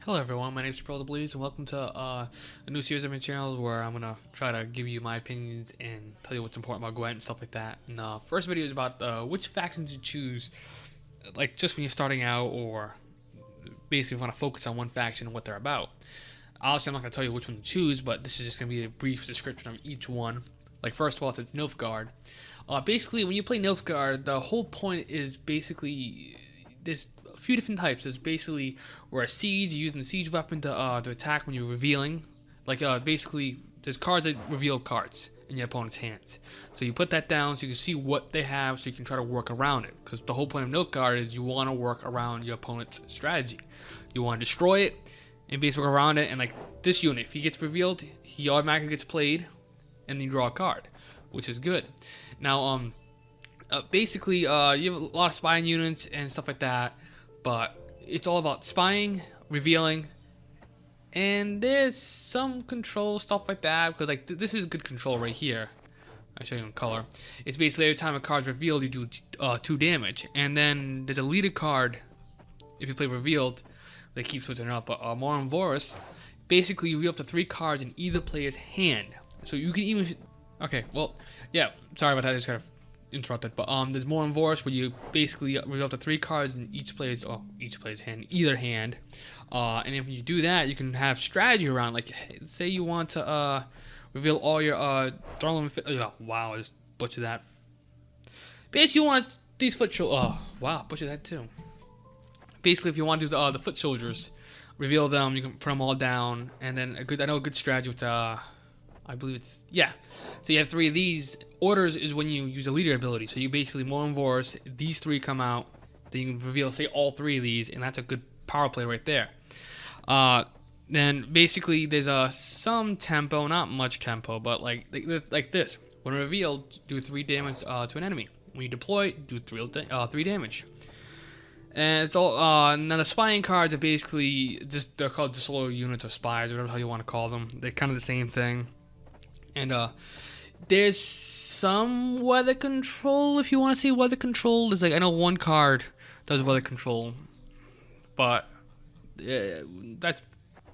Hello everyone, my name is Superlative, and welcome to a new series of my channel where I'm gonna try to give you my opinions and tell you what's important about Gwent and stuff like that. And first video is about which factions to choose, like just when you're starting out, or basically want to focus on one faction and what they're about. Obviously, I'm not gonna tell you which one to choose, but this is just gonna be a brief description of each one. Like first of all, it's Nilfgaard. Basically, when you play Nilfgaard, the whole point is basically there's a few different types. There's basically where a siege, you're using the siege weapon to attack when you're revealing. Like basically, there's cards that reveal cards in your opponent's hands. So you put that down so you can see what they have, so you can try to work around it. Because the whole point of Nilfgaard is you want to work around your opponent's strategy. You want to destroy it and basically work around it. And like this unit, if he gets revealed, he automatically gets played, and then you draw a card, which is good. Now, basically, you have a lot of spying units and stuff like that, but it's all about spying, revealing, and there's some control stuff like that, because like this is good control right here. I'll show you in color. It's basically every time a card's revealed, you do 2 damage, and then there's a leader card if you play revealed. They keep switching it up, but Morin Vorus, basically you reveal up to 3 cards in either player's hand, so you can even. Okay, well, yeah, sorry about that. I just got interrupted, but there's more in Vorus where you basically reveal up to 3 cards in each player's hand, either hand, and if you do that, you can have strategy around. Like, say you want to reveal all your wow, I just butchered that. Basically, you want these foot soldiers. Wow, butchered that too. Basically, if you want to do the foot soldiers, reveal them. You can put them all down, and then I know a good strategy with I believe it's, yeah. So you have 3 of these. Orders is when you use a leader ability. So you basically, Morin Vorus, these 3 come out. Then you can reveal, say, all 3 of these, and that's a good power play right there. Then basically, there's some tempo, not much tempo, but like this. When revealed, do 3 damage to an enemy. When you deploy, do 3 damage. And it's all. Now the spying cards are basically they're called disloyal units or spies, or whatever the hell you want to call them. They're kind of the same thing. And there's some weather control, if you want to say weather control. There's like, I know one card does weather control, but that's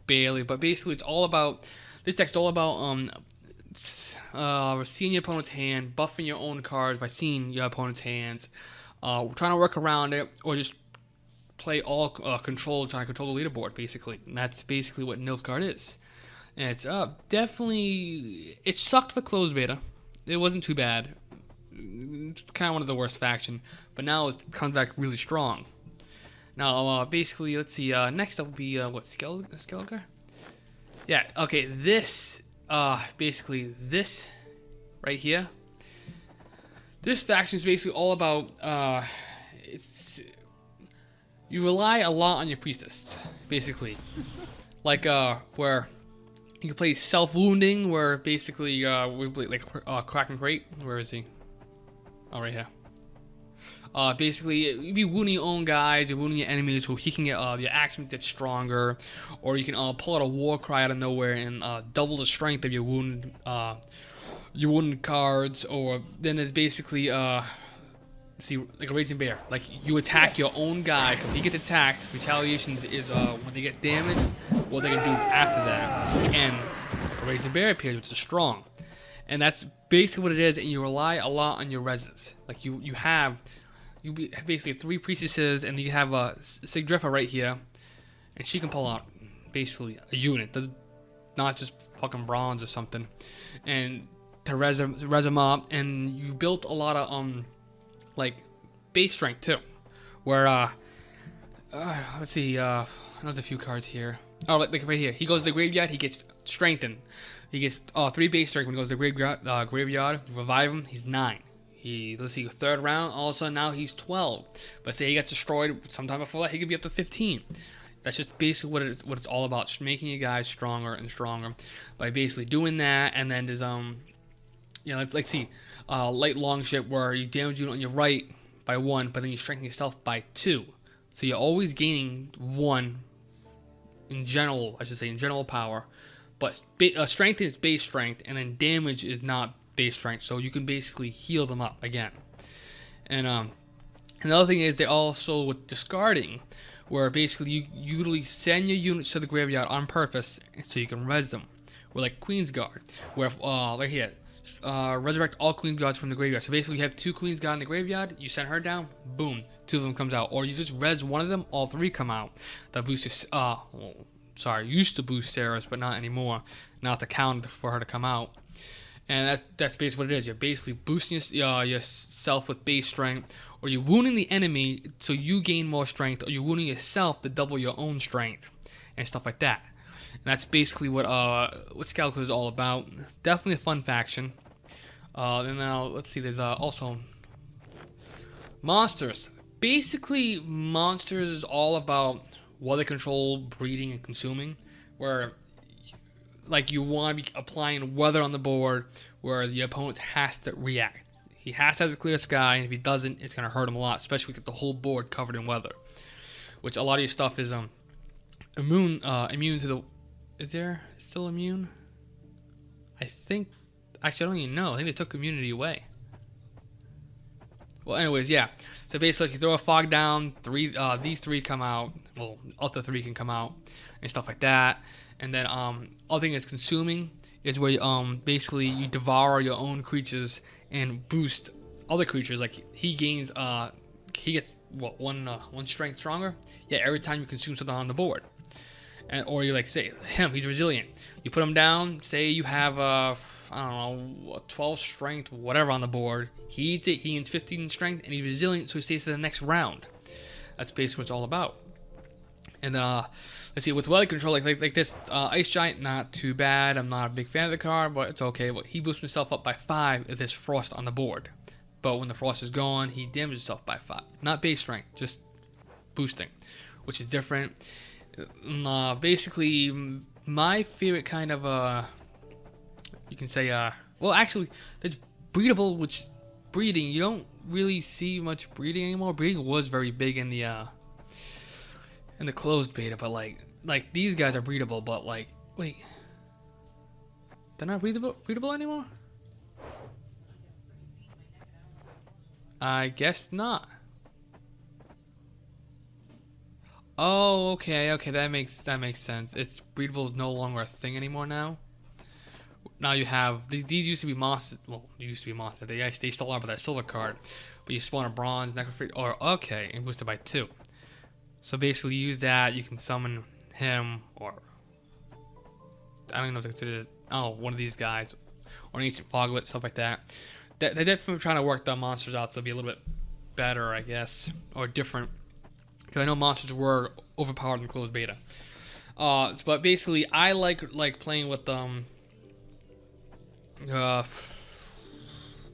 barely. But basically, it's all about, this deck's all about seeing your opponent's hand, buffing your own cards by seeing your opponent's hands, trying to work around it, or just play all control, trying to control the leaderboard, basically. And that's basically what Nilfgaard is. And it's definitely, it sucked for closed beta. It wasn't too bad. It's kind of one of the worst faction, but now it comes back really strong. Now, basically, let's see. Next up will be what, Skelliger? Yeah. Okay. This, basically, this right here. This faction is basically all about. You rely a lot on your priestess, basically, like where. You can play self-wounding, where basically we play like Crack and Crate. Where is he? Oh, right here. Basically, you be wounding your own guys, you're wounding your enemies, so he can get your axeman get stronger, or you can pull out a war cry out of nowhere and double the strength of your wounded cards. Or then there's basically see, like a raging bear. Like, you attack your own guy. If he gets attacked, retaliations is when they get damaged, what they can do after that. And a raging bear appears, which is strong. And that's basically what it is. And you rely a lot on your reses. Like, you basically have 3 priestesses, and you have Sigdrifa right here, and she can pull out basically a unit. That's not just fucking bronze or something. And to res them up, and you built a lot of like base strength too, where let's see, another few cards here. Oh, like right here, he goes to the graveyard, he gets strengthened. He gets 3 base strength when he goes to the graveyard. Revive him, he's 9. Let's see, 3rd round, all of a sudden now he's 12. But say he gets destroyed sometime before that, he could be up to 15. That's just basically what it's all about, just making you guys stronger and stronger by basically doing that. And then there's let's see, light long ship, where you damage unit on your right by 1, but then you strengthen yourself by 2. So you're always gaining 1 in general, I should say, in general power. But strength is base strength, and then damage is not base strength. So you can basically heal them up again. And another thing is, they also, with discarding, where basically you literally send your units to the graveyard on purpose so you can res them. Or like Queen's Guard, where right here, resurrect all Queen's Guards from the graveyard. So basically, you have 2 Queen's Guard in the graveyard. You send her down, boom, 2 of them comes out. Or you just res one of them, all 3 come out. That boosts used to boost Sarah's, but not anymore. Now it's a count for her to come out. And that's basically what it is. You're basically boosting yourself with base strength, or you're wounding the enemy so you gain more strength, or you're wounding yourself to double your own strength, and stuff like that. And that's basically what Skeleton is all about. Definitely a fun faction. And now let's see. There's also monsters. Basically, monsters is all about weather control, breeding, and consuming. Where like you want to be applying weather on the board, where the opponent has to react. He has to have a clear sky, and if he doesn't, it's gonna hurt him a lot. Especially with the whole board covered in weather, which a lot of your stuff is immune to the. Is there still immune? I think. Actually, I don't even know. I think they took immunity away. Well, anyways, yeah. So basically, you throw a fog down. These 3 come out. Well, up to 3 can come out and stuff like that. And then other thing is consuming is where basically you devour your own creatures and boost other creatures. Like he gains he gets what one strength stronger. Yeah, every time you consume something on the board. Or you like say him, he's resilient. You put him down. Say you have I don't know 12 strength, whatever on the board. He eats it. He gains 15 strength, and he's resilient, so he stays to the next round. That's basically what it's all about. And then let's see with weather control, like this Ice Giant, not too bad. I'm not a big fan of the card, but it's okay. But he boosts himself up by 5 if there's frost on the board. But when the frost is gone, he damages himself by 5. Not base strength, just boosting, which is different. Basically, my favorite kind of you can say well, actually, there's breedable, which breeding you don't really see much breeding anymore. Breeding was very big in the closed beta, but like these guys are breedable, but like wait, they're not breedable anymore. I guess not. Oh, okay, that makes sense. It's breedable is no longer a thing anymore now. Now you have these used to be monsters. Well, they used to be monsters. They still are, but that silver card. But you spawn a bronze necrophage, or okay, and boosted by 2. So basically, you use that. You can summon him, or I don't even know if they consider it. Oh, one of these guys, or an ancient foglet, stuff like that. They're definitely trying to work the monsters out to be a little bit better, I guess, or different. Because I know monsters were overpowered in closed beta. But basically, I like playing with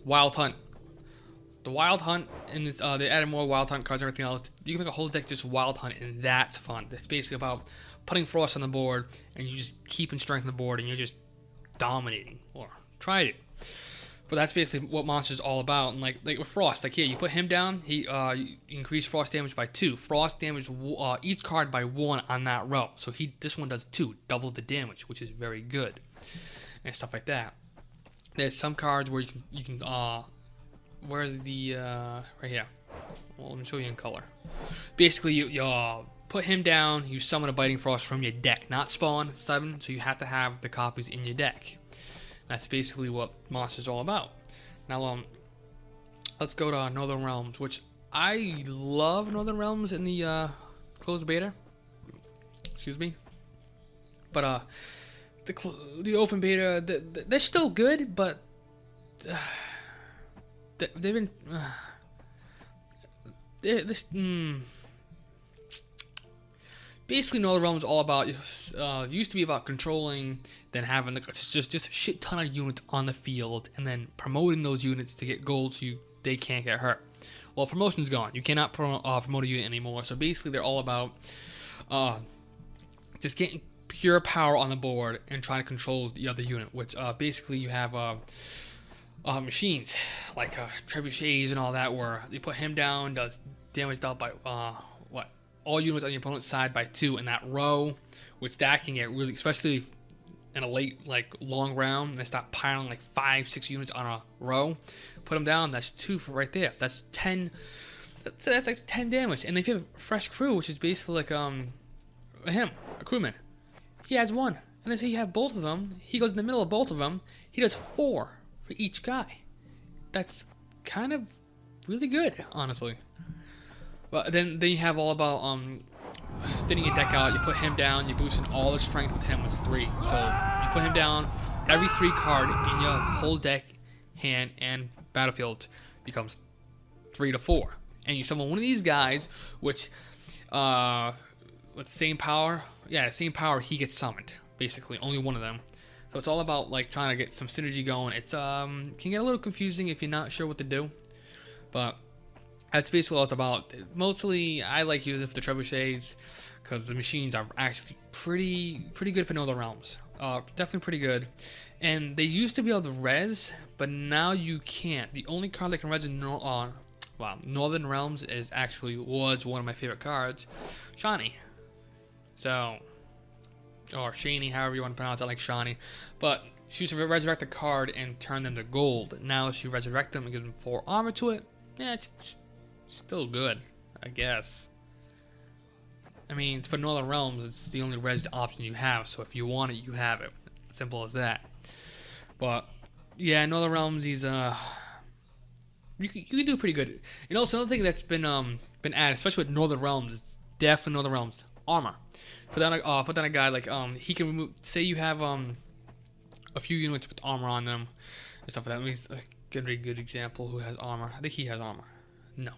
Wild Hunt. The Wild Hunt, and this, they added more Wild Hunt cards and everything else. You can make a whole deck just Wild Hunt, and that's fun. It's basically about putting frost on the board, and you just keeping strength on the board, and you're just dominating. Or try it. But that's basically what Monster's all about. And like with Frost, like here, you put him down, he you increase Frost damage by 2. Frost damage each card by 1 on that row. So this one does 2, doubles the damage, which is very good, and stuff like that. There's some cards where you can where's the right here. Well, let me show you in color. Basically, you put him down, you summon a Biting Frost from your deck, not spawn 7. So you have to have the copies in your deck. That's basically what Monster's all about. Now, let's go to Northern Realms, which I love Northern Realms in the closed beta. Excuse me. But the open beta, they're still good, but they've been basically Northern Realms is all about used to be about controlling, then having just a shit ton of units on the field, and then promoting those units to get gold so they can't get hurt. Well, promotion's gone. You cannot promote a unit anymore. So basically, they're all about just getting pure power on the board and trying to control the other unit. Which basically you have machines like trebuchets and all that, where you put him down, does damage dealt by all units on your opponent's side by 2 in that row, which that can get really, especially in a late, long round, and they start piling 5-6 units on a row. Put them down, that's 2 for right there. That's 10 that's like 10 damage. And if you have a fresh crew, which is basically like a crewman, he adds 1. And then say you have both of them, he goes in the middle of both of them, he does 4 for each guy. That's kind of really good, honestly. But then you have all about thinning your deck out. You put him down, you boosting all the strength with him was 3. So you put him down, every 3 card in your whole deck, hand, and battlefield becomes 3 to 4. And you summon one of these guys, which with same power, same power, he gets summoned. Basically, only one of them. So it's all about like trying to get some synergy going. It's can get a little confusing if you're not sure what to do, but that's basically all it's about. Mostly, I like using it for the trebuchets because the machines are actually pretty good for Northern Realms. Definitely pretty good. And they used to be able to res, but now you can't. The only card that can res in Northern Realms was one of my favorite cards, Shani. So, or Shani, however you want to pronounce it, like Shani. But she used to resurrect a card and turn them to gold. Now she resurrect them and give them 4 armor to it. Yeah, it's still good, I guess. I mean, for Northern Realms, it's the only res option you have. So if you want it, you have it. Simple as that. But yeah, Northern Realms, he's you can do pretty good. And also another thing that's been added, especially with Northern Realms, it's definitely Northern Realms, armor. Put down a guy like he can remove. Say you have a few units with armor on them and stuff like that. Let me get a good example. Who has armor? I think he has armor. No.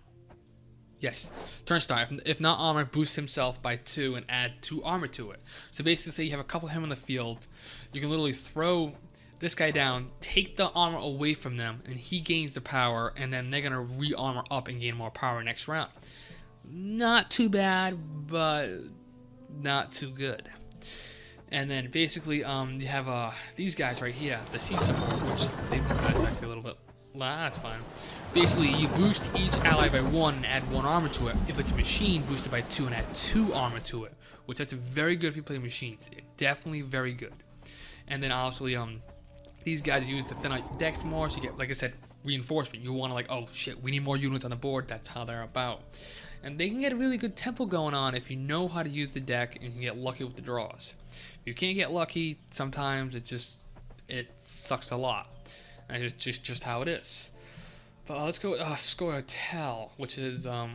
Yes. Turnstar. If not armor, boost himself by 2 and add 2 armor to it. So basically, say you have a couple of him on the field, you can literally throw this guy down, take the armor away from them, and he gains the power, and then they're gonna re-armor up and gain more power next round. Not too bad, but not too good. And then basically you have these guys right here, the siege support, which that's actually a little bit, that's fine. Basically you boost each ally by 1 and add 1 armor to it. If it's a machine, boost it by 2 and add 2 armor to it, which that's very good if you play machines. Definitely very good. And then obviously these guys use the thin out your decks more, so you get, like I said, reinforcement. You want to like, oh shit, we need more units on the board. That's how they're about. And they can get a really good tempo going on if you know how to use the deck and you can get lucky with the draws. If you can't get lucky, sometimes it sucks a lot. And it's just how it is. But let's go with Cartels, which is a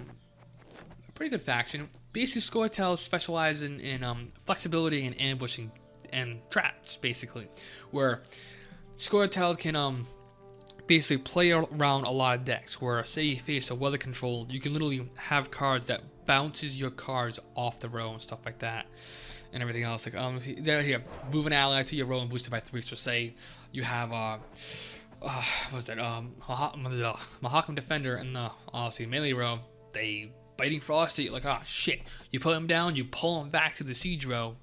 pretty good faction. Basically, Cartels specialize in flexibility and ambushing and traps, basically, where Cartels can basically play around a lot of decks. Where say you face a weather control, you can literally have cards that bounces your cards off the row and stuff like that, and everything else. Like there here, move an ally to your row and boost it by 3. So say you have what's that? Mahakam Defender in the obviously melee row. They biting frost at you, like, oh shit. You put him down, you pull him back to the siege row,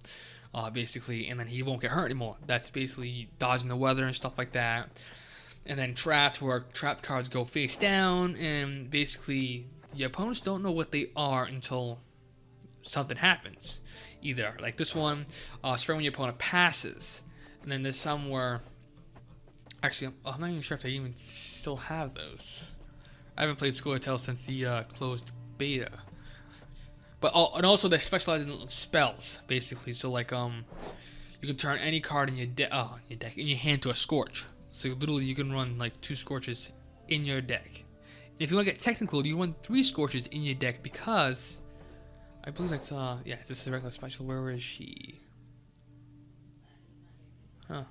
basically, and then he won't get hurt anymore. That's basically dodging the weather and stuff like that. And then traps, where trap cards go face down, and basically your opponents don't know what they are until something happens. Either like this one, spray when your opponent passes, and then there's some where actually I'm not even sure if they even still have those. I haven't played Cartels since the closed beta. But and also they specialize in spells, basically. So like you can turn any card in your deck in your hand to a scorch. So literally you can run like 2 scorches in your deck. And if you want to get technical, you run 3 scorches in your deck because I believe that's yeah, this is a regular special. Where is she? Huh.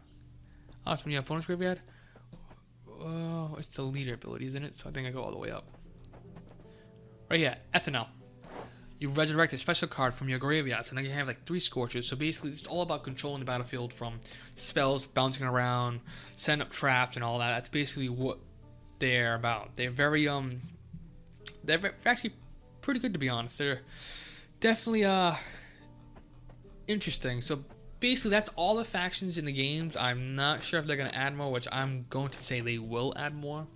Oh, it's from your opponent's graveyard? Oh, it's the leader ability, isn't it? So I think I go all the way up. Right here, Ethanol. You resurrect a special card from your graveyard, so now you have like 3 scorches. So basically, it's all about controlling the battlefield from spells, bouncing around, setting up traps, and all that. That's basically what they're about. They're they're actually pretty good, to be honest. They're definitely interesting. So basically, that's all the factions in the games. I'm not sure if they're gonna add more, which I'm going to say they will add more.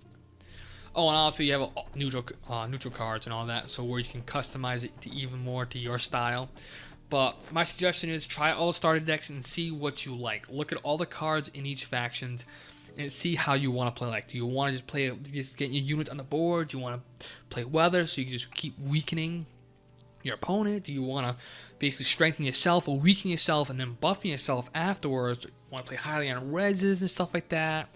Oh, and also you have neutral cards and all that, so where you can customize it to even more to your style. But my suggestion is try all starter decks and see what you like. Look at all the cards in each faction and see how you want to play. Like, do you want to just get your units on the board? Do you want to play weather so you can just keep weakening your opponent? Do you want to basically strengthen yourself or weaken yourself and then buffing yourself afterwards? You want to play highly on reses and stuff like that?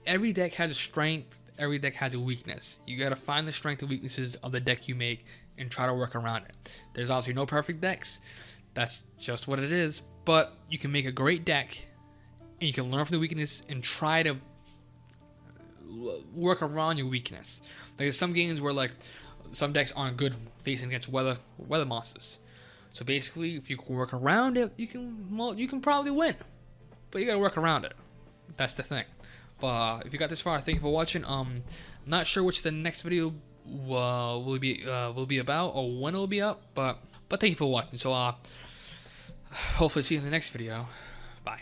Every deck has a strength. Every deck has a weakness. You got to find the strength and weaknesses of the deck you make and try to work around it. There's obviously no perfect decks. That's just what it is. But you can make a great deck, and you can learn from the weakness and try to work around your weakness. Like, there's some games where like some decks aren't good facing against weather monsters. So basically, if you can work around it, you can probably win. But you gotta work around it. That's the thing. But if you got this far, thank you for watching. I'm not sure which the next video will be about or when it will be up, but thank you for watching. So hopefully see you in the next video. Bye.